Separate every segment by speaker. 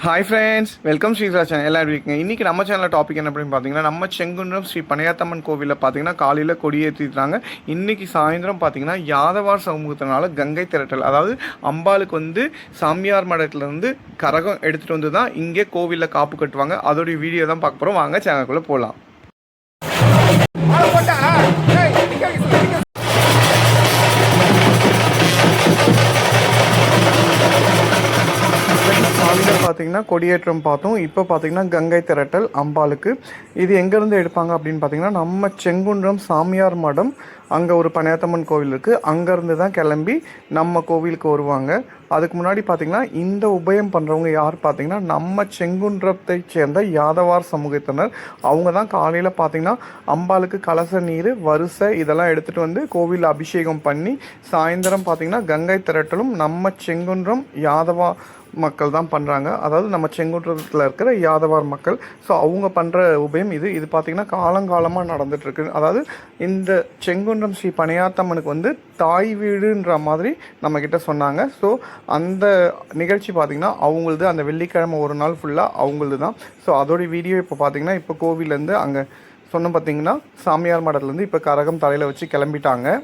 Speaker 1: Hi friends, welcome Sritha channel. எல்லோரும் இருக்கீங்க. இன்றைக்கி நம்ம சேனலில் டாபிக் என்ன அப்படின்னு பார்த்தீங்கன்னா, நம்ம செங்குன்றம் ஸ்ரீ பனையாத்தம்மன் கோவிலில் பார்த்தீங்கன்னா காலையில் கொடியேற்றிட்டாங்க. இன்றைக்கி சாயந்தரம் பார்த்தீங்கன்னா யாதவார் சமூகத்தினால கங்கை திரட்டல், அதாவது அம்பாளுக்கு வந்து சாமியார் மடத்துலேருந்து கரகம் எடுத்துகிட்டு வந்து தான் இங்கே கோவிலில் காப்பு கட்டுவாங்க. அதோடைய வீடியோ தான் பார்க்க போகிறோம். வாங்க சேனலுக்குள்ளே போகலாம். பார்த்தீங்கன்னா கொடியேற்றம் பார்த்தோம். இப்போ பார்த்தீங்கன்னா கங்கை திரட்டல் அம்பாளுக்கு. இது எங்கேருந்து எடுப்பாங்க அப்படின்னு பார்த்தீங்கன்னா, நம்ம செங்குன்றம் சாமியார் மடம் அங்கே ஒரு பனையாத்தம்மன் கோவில் இருக்குது. அங்கேருந்து தான் கிளம்பி நம்ம கோவிலுக்கு வருவாங்க. அதுக்கு முன்னாடி பார்த்திங்கன்னா இந்த உபயம் பண்ணுறவங்க யார் பார்த்திங்கன்னா, நம்ம செங்குன்றத்தை சேர்ந்த யாதவார் சமூகத்தினர். அவங்க தான் காலையில் பார்த்திங்கன்னா அம்பாளுக்கு கலச நீர் வரிசை இதெல்லாம் எடுத்துகிட்டு வந்து கோவில் அபிஷேகம் பண்ணி சாயந்தரம் பார்த்திங்கன்னா கங்கை திரட்டலும் நம்ம செங்குன்றம் யாதவா மக்கள் தான் பண்ணுறாங்க. அதாவது நம்ம செங்குன்றத்தில் இருக்கிற யாதவார் மக்கள். ஸோ அவங்க பண்ணுற உபயம் இது பார்த்திங்கன்னா காலங்காலமாக நடந்துகிட்ருக்கு. அதாவது இந்த செங்குன்றம் ஸ்ரீ பனையாத்தம்மனுக்கு வந்து தாய் வீடுன்ற மாதிரி நம்மக்கிட்ட சொன்னாங்க. ஸோ அந்த நிகழ்ச்சி பார்த்திங்கன்னா அவங்களது அந்த வெள்ளிக்கிழமை ஒரு நாள் ஃபுல்லாக அவங்களது தான். ஸோ அதோடைய வீடியோ இப்போ பார்த்திங்கன்னா இப்போ கோவிலேருந்து அங்கே சொன்ன பார்த்திங்கன்னா சாமியார் மடத்துலேருந்து இப்போ கரகம் தலையில் வச்சு கிளம்பிட்டாங்க.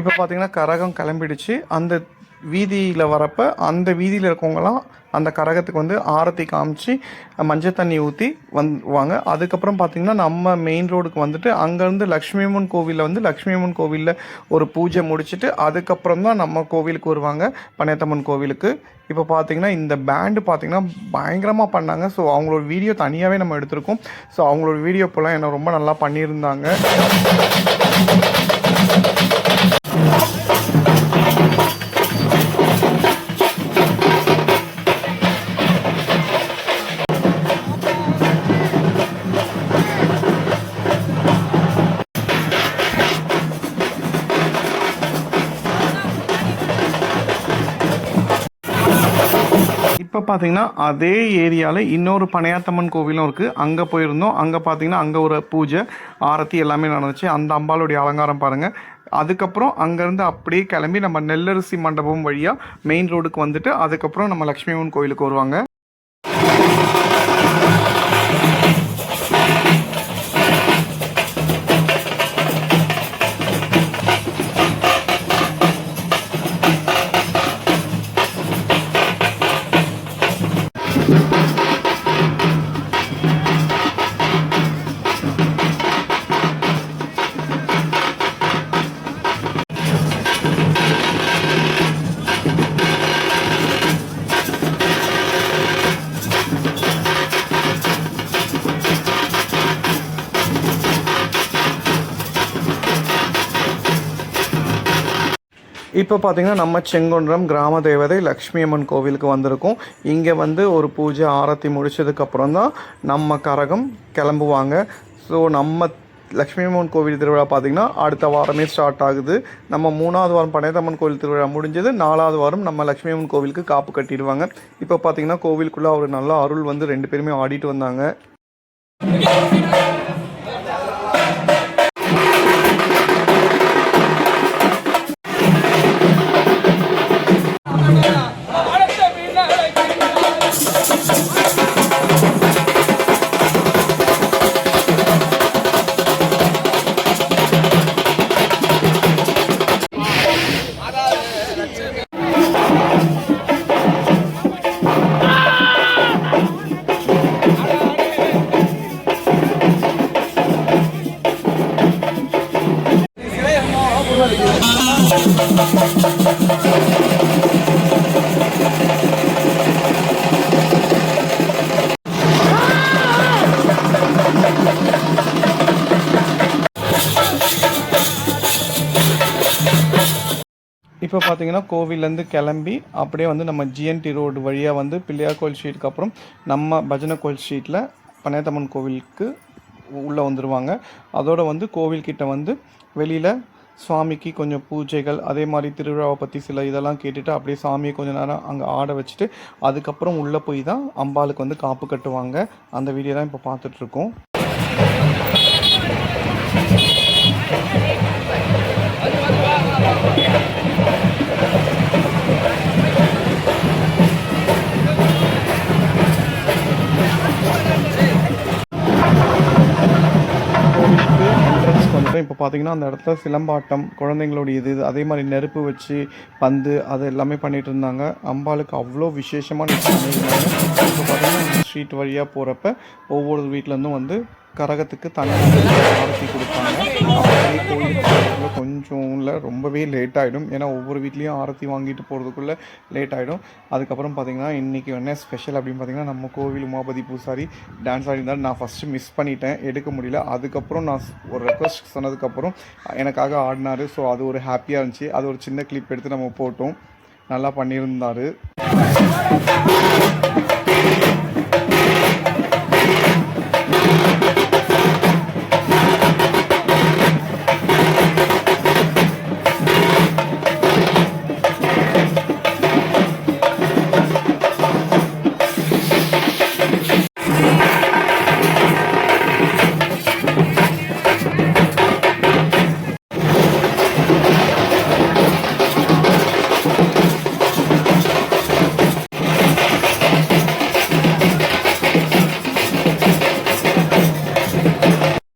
Speaker 1: இப்போ பார்த்தீங்கன்னா கரகம் கிளம்பிடுச்சு. அந்த வீதியில் வரப்போ அந்த வீதியில் இருக்கவங்களாம் அந்த கரகத்துக்கு வந்து ஆரத்தி காமிச்சு மஞ்சள் தண்ணி ஊற்றி வந்துவாங்க. அதுக்கப்புறம் பார்த்திங்கன்னா நம்ம மெயின் ரோடுக்கு வந்துட்டு அங்கேருந்து லக்ஷ்மியம்மன் கோவிலில் வந்து லக்ஷ்மியம்மன் கோவிலில் ஒரு பூஜை முடிச்சுட்டு அதுக்கப்புறம் தான் நம்ம கோவிலுக்கு வருவாங்க, பனையாத்தம்மன் கோவிலுக்கு. இப்போ பார்த்திங்கன்னா இந்த பேண்டு பார்த்திங்கன்னா பயங்கரமாக பண்ணாங்க. ஸோ அவங்களோட வீடியோ தனியாகவே நம்ம எடுத்திருக்கோம். ஸோ அவங்களோட வீடியோ இப்போலாம் என்ன ரொம்ப நல்லா பண்ணியிருந்தாங்க. இப்போ பார்த்தீங்கன்னா அதே ஏரியாவில் இன்னொரு பனையாத்தம்மன் கோவிலும் இருக்குது. அங்கே போயிருந்தோம். அங்கே பார்த்தீங்கன்னா அங்கே ஒரு பூஜை ஆரத்தி எல்லாமே நடந்துச்சு. அந்த அம்பாளுடைய அலங்காரம் பாருங்கள். அதுக்கப்புறம் அங்கேருந்து அப்படியே கிளம்பி நம்ம நெல்லரிசி மண்டபம் வழியாக மெயின் ரோடுக்கு வந்துட்டு அதுக்கப்புறம் நம்ம லக்ஷ்மியம்மன் கோவிலுக்கு வருவாங்க. இப்போ பார்த்திங்கன்னா நம்ம செங்குன்றம் கிராம தேவதை லக்ஷ்மியம்மன் கோவிலுக்கு வந்திருக்கோம். இங்கே வந்து ஒரு பூஜை ஆரத்தி முடித்ததுக்கப்புறம் தான் நம்ம கரகம் கிளம்புவாங்க. ஸோ நம்ம லக்ஷ்மியம்மன் கோவில் திருவிழா பார்த்திங்கன்னா அடுத்த வாரமே ஸ்டார்ட் ஆகுது. நம்ம 3வது வாரம் பனையாத்தம்மன் கோவில் திருவிழா முடிஞ்சது. 4வது வாரம் நம்ம லக்ஷ்மியம்மன் கோவிலுக்கு காப்பு கட்டிடுவாங்க. இப்போ பார்த்திங்கன்னா கோவிலுக்குள்ளே ஒரு நல்ல அருள் வந்து 2 பேருமே ஆடிட்டு வந்தாங்க. இப்போ பார்த்தீங்கன்னா கோவிலேருந்து கிளம்பி அப்படியே வந்து நம்ம ஜிஎன்டி ரோடு வழியாக வந்து பிள்ளையார் கோயில் ஸ்ட்ரீட்டுக்கு அப்புறம் நம்ம பஜனை கோயில் ஸ்ட்ரீட்டில் பனையாத்தம்மன் கோவிலுக்கு உள்ளே வந்துடுவாங்க. அதோடு வந்து கோவில்கிட்ட வந்து வெளியில் சுவாமிக்கு கொஞ்சம் பூஜைகள், அதே மாதிரி திருவிழாவை பற்றி சில இதெல்லாம் கேட்டுட்டு அப்படியே சாமியை கொஞ்சம் நேரம் அங்கே ஆட வச்சுட்டு அதுக்கப்புறம் உள்ளே போய் தான் அம்பாளுக்கு வந்து காப்பு கட்டுவாங்க. அந்த வீடியோ தான் இப்போ பார்த்துட்ருக்கோம். இப்போ பார்த்தீங்கன்னா அந்த இடத்துல சிலம்பாட்டம், குழந்தைங்களுடைய அதே மாதிரி நெருப்பு வச்சு பந்து அது எல்லாமே பண்ணிகிட்டு இருந்தாங்க. அம்பாளுக்கு அவ்வளோ விசேஷமாக பண்ணியிருந்தாங்க. இப்போ பார்த்தீங்கன்னா ஸ்ட்ரீட் வழியாக போகிறப்ப ஒவ்வொரு வீட்டிலேருந்தும் வந்து கரகத்துக்கு தண்ணி ஆரத்தி கொடுப்பாங்க. அப்படியே கோயிலுக்கு போகிறதுக்குள்ள கொஞ்சம் இல்லை ரொம்பவே லேட் ஆகிடும். ஏன்னா ஒவ்வொரு வீட்லேயும் ஆரத்தி வாங்கிட்டு போகிறதுக்குள்ளே லேட் ஆகிடும். அதுக்கப்புறம் பார்த்திங்கன்னா இன்றைக்கி என்ன ஸ்பெஷல் அப்படின்னு பார்த்திங்கன்னா நம்ம கோவில் உமாபதி பூசாரி டான்ஸ் ஆடிருந்தாலும் நான் ஃபஸ்ட்டு மிஸ் பண்ணிட்டேன், எடுக்க முடியல. அதுக்கப்புறம் நான் ஒரு ரெக்வஸ்ட் சொன்னதுக்கப்புறம் எனக்காக ஆடினார். ஸோ அது ஒரு ஹாப்பியாக இருந்துச்சு. அது ஒரு சின்ன கிளிப் எடுத்து நம்ம போட்டோம். நல்லா பண்ணியிருந்தார்.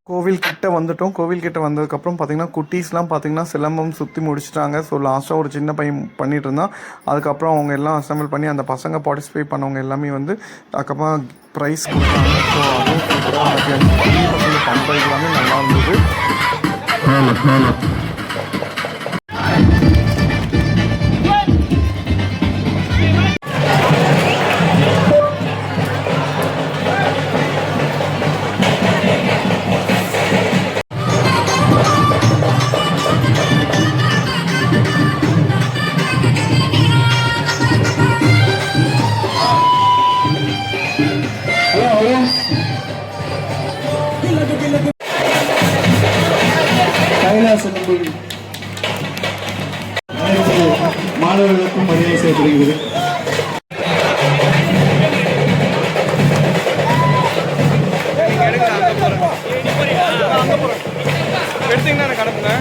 Speaker 1: கோவில் கிட்ட வந்துட்டோம். கோவில் கிட்ட வந்ததுக்கப்புறம் பார்த்திங்கன்னா குட்டீஸ்லாம் பார்த்திங்கன்னா சிலம்பம் சுற்றி முடிச்சிட்டாங்க. ஸோ லாஸ்ட்டாக ஒரு சின்ன பையன் பண்ணிகிட்டு இருந்தான். அதுக்கப்புறம் அவங்க எல்லாம் அசம்பிள் பண்ணி அந்த பசங்க பார்ட்டிசிபேட் பண்ணவங்க எல்லாமே வந்து அதுக்கப்புறம் ப்ரைஸ் கொடுத்தாங்க. ஸோ அதுவும் சூப்பராக பசங்க பண்ணுறது எல்லாமே நல்லா இருந்தது. மாணவர்களுக்கும் மரியாதை செய்யப்படுகிறது. எடுத்தீங்கன்னா கடப்புங்க.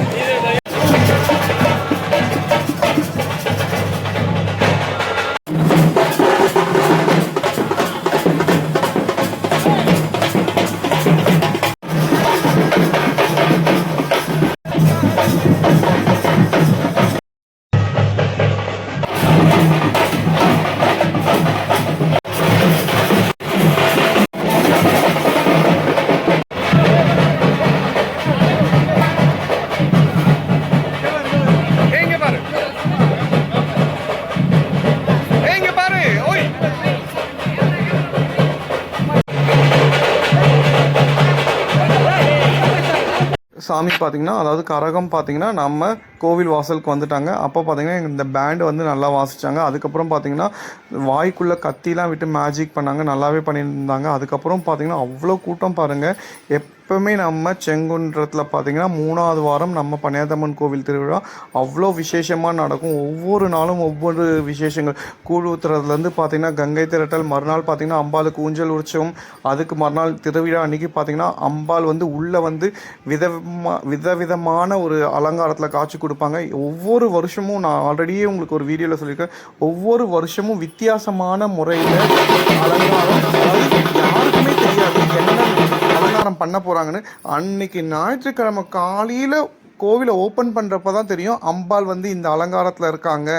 Speaker 1: சாமி பார்த்திங்கன்னா அதாவது கரகம் பார்த்திங்கன்னா நம்ம கோவில் வாசலுக்கு வந்துட்டாங்க. அப்போ பார்த்திங்கன்னா இந்த பேண்டு வந்து நல்லா வாசித்தாங்க. அதுக்கப்புறம் பார்த்திங்கன்னா வாய்க்குள்ளே கத்திலாம் விட்டு மேஜிக் பண்ணாங்க, நல்லாவே பண்ணியிருந்தாங்க. அதுக்கப்புறம் பார்த்திங்கன்னா அவ்வளோ கூட்டம் பாருங்கள். எப்போவுமே நம்ம செங்குன்றத்தில் பார்த்திங்கன்னா 3ஆவது வாரம் நம்ம பனையாத்தம்மன் கோவில் திருவிழா அவ்வளோ விசேஷமாக நடக்கும். ஒவ்வொரு நாளும் ஒவ்வொரு விசேஷங்கள். கூழ் ஊற்றுறதுலேருந்து பார்த்திங்கன்னா கங்கை திரட்டல், மறுநாள் பார்த்திங்கன்னா அம்பாளுக்கு ஊஞ்சல் உற்சவம், அதுக்கு மறுநாள் திருவிழா அன்றைக்கி பார்த்திங்கன்னா அம்பாள் வந்து உள்ளே வந்து விதவிதமான ஒரு அலங்காரத்தில் காட்சி கொடுப்பாங்க. ஒவ்வொரு வருஷமும் நான் ஆல்ரெடியே உங்களுக்கு ஒரு வீடியோவில் சொல்லியிருக்கேன், ஒவ்வொரு வருஷமும் வித்தியாசமான முறையில் அலங்காரம், யாருக்குமே தெரியாது என்ன அலங்காரம் பண்ண போகிறாங்கன்னு. அன்னைக்கு ஞாயிற்றுக்கிழமை காலையில் கோவிலை ஓப்பன் பண்ணுறப்ப தான் தெரியும் அம்பாள் வந்து இந்த அலங்காரத்தில் இருக்காங்க.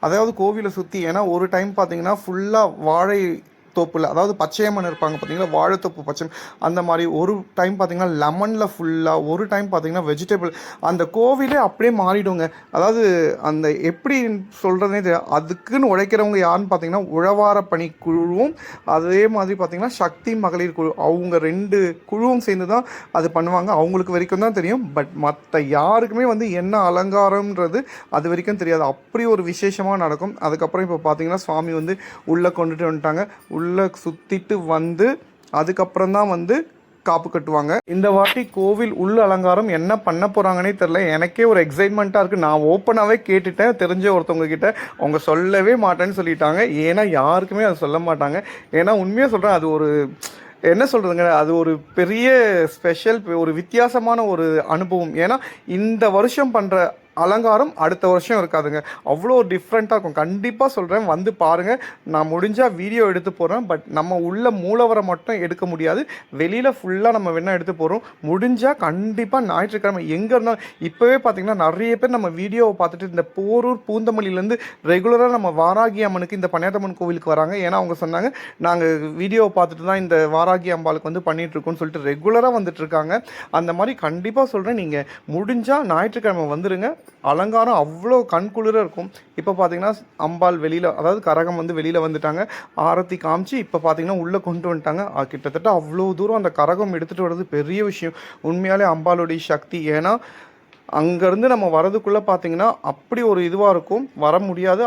Speaker 1: அதாவது கோவிலை சுற்றி, ஏன்னா ஒரு டைம் பார்த்திங்கன்னா ஃபுல்லாக வாழை தோப்பில், அதாவது பச்சையம்மன் இருப்பாங்க பார்த்தீங்களா, வாழைத்தோப்பு பச்சை, அந்த மாதிரி ஒரு டைம் பார்த்தீங்கன்னா லெமனில் ஃபுல்லாக, ஒரு டைம் பார்த்தீங்கன்னா வெஜிடபிள், அந்த கோவிலே அப்படியே மாறிடுங்க. அதாவது அந்த எப்படி சொல்கிறதுனே தெரியாது. அதுக்குன்னு உழைக்கிறவங்க யாருன்னு பார்த்தீங்கன்னா உழவார பணி குழுவும் அதே மாதிரி பார்த்தீங்கன்னா சக்தி மகளிர் குழு, அவங்க 2 குழுவும் சேர்ந்து தான் அது பண்ணுவாங்க. அவங்களுக்கு வரைக்கும் தான் தெரியும். பட் மற்ற யாருக்குமே வந்து என்ன அலங்காரம்ன்றது அது வரைக்கும் தெரியாது. அப்படி ஒரு விசேஷமாக நடக்கும். அதுக்கப்புறம் இப்போ பார்த்தீங்கன்னா சுவாமி வந்து உள்ளே கொண்டுட்டு வந்துட்டாங்க. உள்ளே சுற்றிட்டு வந்து அதுக்கப்புறம் தான் வந்து காப்பு கட்டுவாங்க. இந்த வாட்டி கோவில் உள் அலங்காரம் என்ன பண்ண போகிறாங்கன்னே தெரில. எனக்கே ஒரு எக்ஸைட்மெண்ட்டாக இருக்குது. நான் ஓப்பனாகவே கேட்டுட்டேன் தெரிஞ்ச ஒருத்தவங்க கிட்ட. அவங்க சொல்லவே மாட்டேன்னு சொல்லிட்டாங்க. ஏன்னா யாருக்குமே அதை சொல்ல மாட்டாங்க. ஏன்னா உண்மையாக சொல்கிறேன், அது ஒரு என்ன சொல்கிறதுங்க, அது ஒரு பெரிய ஸ்பெஷல், ஒரு வித்தியாசமான ஒரு அனுபவம். ஏன்னா இந்த வருஷம் பண்ணுற அலங்காரம் அடுத்த வருஷம் இருக்காதுங்க. அவ்வளோ டிஃப்ரெண்ட்டாக இருக்கும். கண்டிப்பாக சொல்கிறேன், வந்து பாருங்கள். நான் முடிஞ்சால் வீடியோ எடுத்து போகிறேன். பட் நம்ம உள்ள மூலவரை மட்டும் எடுக்க முடியாது. வெளியில் ஃபுல்லாக நம்ம வேணால் எடுத்து போகிறோம். முடிஞ்சால் கண்டிப்பாக ஞாயிற்றுக்கிழமை எங்கே இருந்தாலும், இப்போவே பார்த்திங்கன்னா நிறைய பேர் நம்ம வீடியோவை பார்த்துட்டு இந்த போரூர் பூந்தமல்லியிலேருந்து ரெகுலராக நம்ம வாராகி அம்மனுக்கு இந்த பனையாத்தம்மன் கோவிலுக்கு வராங்க. ஏன்னா அவங்க சொன்னாங்க, நாங்கள் வீடியோவை பார்த்துட்டு தான் இந்த வாராகி அம்பாளுக்கு வந்து பண்ணிகிட்ருக்கோன்னு சொல்லிட்டு ரெகுலராக வந்துட்டுருக்காங்க. அந்த மாதிரி கண்டிப்பாக சொல்கிறேன், நீங்கள் முடிஞ்சால் ஞாயிற்றுக்கிழமை வந்துடுங்க. அலங்காரம் அவ்வளோ கண்குளிர இருக்கும். இப்போ பார்த்தீங்கன்னா அம்பாள் வெளியில், அதாவது கரகம் வந்து வெளியில் வந்துட்டாங்க. ஆரத்தி காமிச்சு இப்போ பார்த்தீங்கன்னா உள்ளே கொண்டு வந்துட்டாங்க. கிட்டத்தட்ட அவ்வளோ தூரம் அந்த கரகம் எடுத்துகிட்டு வர்றது பெரிய விஷயம். உண்மையாலே அம்பாளுடைய சக்தி. ஏன்னா அங்கேருந்து நம்ம வரதுக்குள்ளே பார்த்தீங்கன்னா அப்படி ஒரு இதுவாக இருக்கும், வர முடியாது.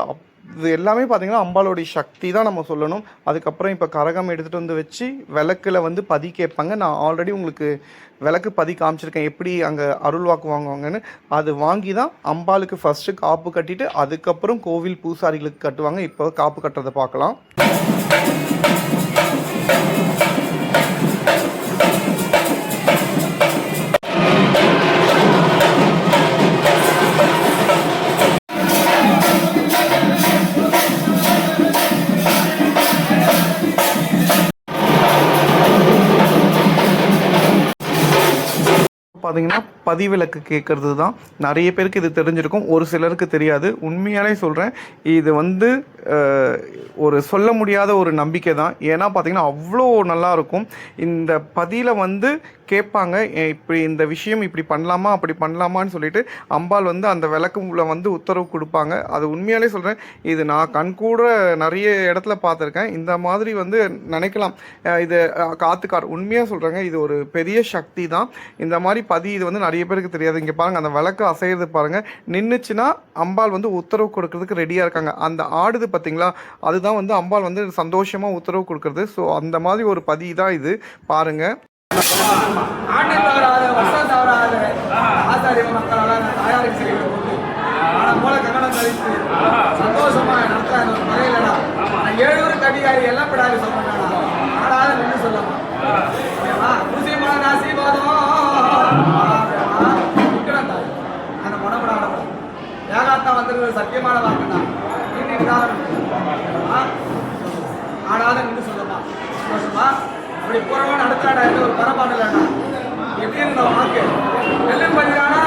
Speaker 1: இது எல்லாமே பார்த்திங்கன்னா அம்பாளுடைய சக்தி தான் நம்ம சொல்லணும். அதுக்கப்புறம் இப்போ கரகம் எடுத்துகிட்டு வந்து வச்சு விளக்கில் வந்து பதி கேட்பாங்க. நான் ஆல்ரெடி உங்களுக்கு விளக்கு பதி காமிச்சிருக்கேன், எப்படி அங்கே அருள் வாக்கு வாங்குவாங்கன்னு. அது வாங்கி தான் அம்பாளுக்கு ஃபஸ்ட்டு காப்பு கட்டிட்டு அதுக்கப்புறம் கோவில் பூசாரிகளுக்கு கட்டுவாங்க. இப்போ காப்பு கட்டுறதை பார்க்கலாம். பார்த்தீங்கன்னா பதிவிலக்கு கேட்குறது தான். நிறைய பேருக்கு இது தெரிஞ்சிருக்கும், ஒரு சிலருக்கு தெரியாது. உண்மையாலே சொல்கிறேன், இது வந்து ஒரு சொல்ல முடியாத ஒரு நம்பிக்கை தான். ஏன்னா பார்த்தீங்கன்னா அவ்வளோ நல்லாயிருக்கும். இந்த பதியில் வந்து கேட்பாங்க, இப்படி இந்த விஷயம் இப்படி பண்ணலாமா அப்படி பண்ணலாமான்னு சொல்லிட்டு அம்பாள் வந்து அந்த விளக்குல வந்து உத்தரவு கொடுப்பாங்க. அது உண்மையாலே சொல்கிறேன், இது நான் கண்கூட நிறைய இடத்துல பார்த்துருக்கேன். இந்த மாதிரி வந்து நினைக்கலாம், இது காத்துக்கார். உண்மையாக சொல்கிறேங்க, இது ஒரு பெரிய சக்தி தான். இந்த மாதிரி இது வந்து நிறைய பேருக்கு தெரியாது. இங்கே பாருங்கள், அந்த விளக்கு அசைகிறது பாருங்கள். நின்றுச்சுன்னா அம்பாள் வந்து உத்தரவு கொடுக்கறதுக்கு ரெடியாக இருக்காங்க. அந்த ஆடுது பார்த்தீங்களா, அதுதான் வந்து அம்பாள் வந்து சந்தோஷமாக உத்தரவு கொடுக்குறது. ஸோ அந்த மாதிரி ஒரு பதி தான் இது. பாருங்கள்.
Speaker 2: சத்தியமான வாக்குனா ஆடாத நின்று சொல்லமா சந்தோஷமா அப்படி போறவன் அடுத்தாடா ஒரு பரப்பாடு இல்லைண்ணா எப்படி இருந்த வாக்கு எல்லாம் பதிலானா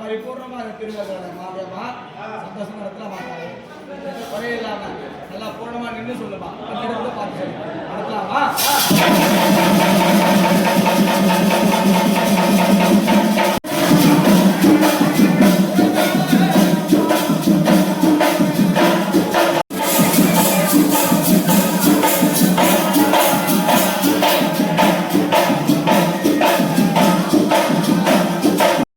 Speaker 2: பரிபூர்ணமாக திருவிழா மாவியமா சந்தோஷமா இடத்துல மாட்டாங்க குறைய இல்லாம நல்லா பூர்ணமா நின்று சொல்லுமா பார்த்து சொல்லி அடுக்கலாமா